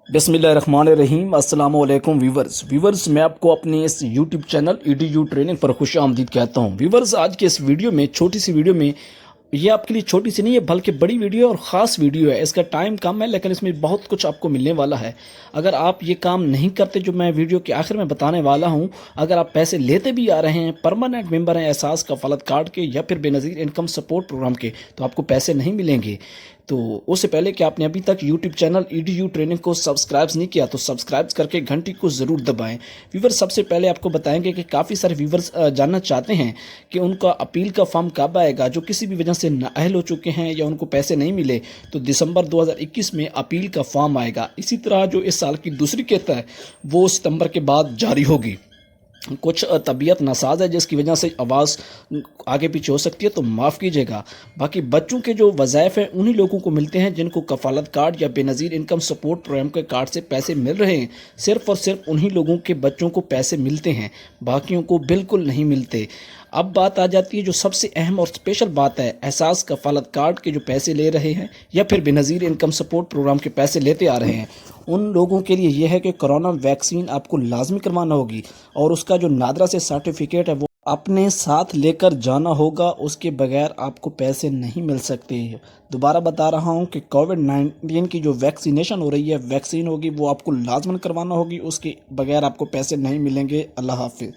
बिस्मिल्लाहिर्रहमानिर्रहीम। अस्सलाम वालेकुम व्यूवर्स, मैं आपको अपने इस यूट्यूब चैनल EDU ट्रेनिंग पर खुश आमदीद कहता हूँ। व्यूवर्स, आज के इस वीडियो में, छोटी सी वीडियो में, ये आपके लिए छोटी सी नहीं है बल्कि बड़ी वीडियो है और ख़ास वीडियो है। इसका टाइम कम है लेकिन इसमें बहुत कुछ आपको मिलने वाला है। अगर आप ये काम नहीं करते जो मैं वीडियो के आखिर में बताने वाला हूँ, अगर आप पैसे लेते भी आ रहे हैं, परमानेंट मेंबर हैं एहसास कफालत कार्ड के या फिर बेनज़ीर इनकम सपोर्ट प्रोग्राम के, तो आपको पैसे नहीं मिलेंगे। तो उससे पहले कि आपने अभी तक यूट्यूब चैनल EDU ट्रेनिंग को सब्सक्राइब नहीं किया तो सब्सक्राइब करके घंटी को ज़रूर दबाएं। व्यूवर्स, सबसे पहले आपको बताएंगे कि काफ़ी सारे व्यूवर्स जानना चाहते हैं कि उनका अपील का फॉर्म कब आएगा, जो किसी भी वजह से नाअहल हो चुके हैं या उनको पैसे नहीं मिले। तो दिसंबर 2021 में अपील का फॉर्म आएगा। इसी तरह जो इस साल की दूसरी किस्त है वो सितंबर के बाद जारी होगी। कुछ तबीयत नासाज है जिसकी वजह से आवाज़ आगे पीछे हो सकती है, तो माफ़ कीजिएगा। बाकी बच्चों के जो वज़ाइफ हैं उन्हीं लोगों को मिलते हैं जिनको कफालत कार्ड या बेनज़ीर इनकम सपोर्ट प्रोग्राम के कार्ड से पैसे मिल रहे हैं। सिर्फ़ और सिर्फ उन्हीं लोगों के बच्चों को पैसे मिलते हैं, बाकियों को बिल्कुल नहीं मिलते। अब बात आ जाती है जो सबसे अहम और स्पेशल बात है, एहसास कफालत कार्ड के जो पैसे ले रहे हैं या फिर बेनज़ीर इनकम सपोर्ट प्रोग्राम के पैसे लेते आ रहे हैं, उन लोगों के लिए यह है कि कोरोना वैक्सीन आपको लाजमी करवाना होगी और उसका जो नादरा से सर्टिफिकेट है वो अपने साथ लेकर जाना होगा। उसके बगैर आपको पैसे नहीं मिल सकते। दोबारा बता रहा हूँ कि कोविड-19 की जो वैक्सीनेशन हो रही है, वैक्सीन होगी, वो आपको लाजमन करवाना होगी, उसके बगैर आपको पैसे नहीं मिलेंगे। अल्लाह हाफिज़।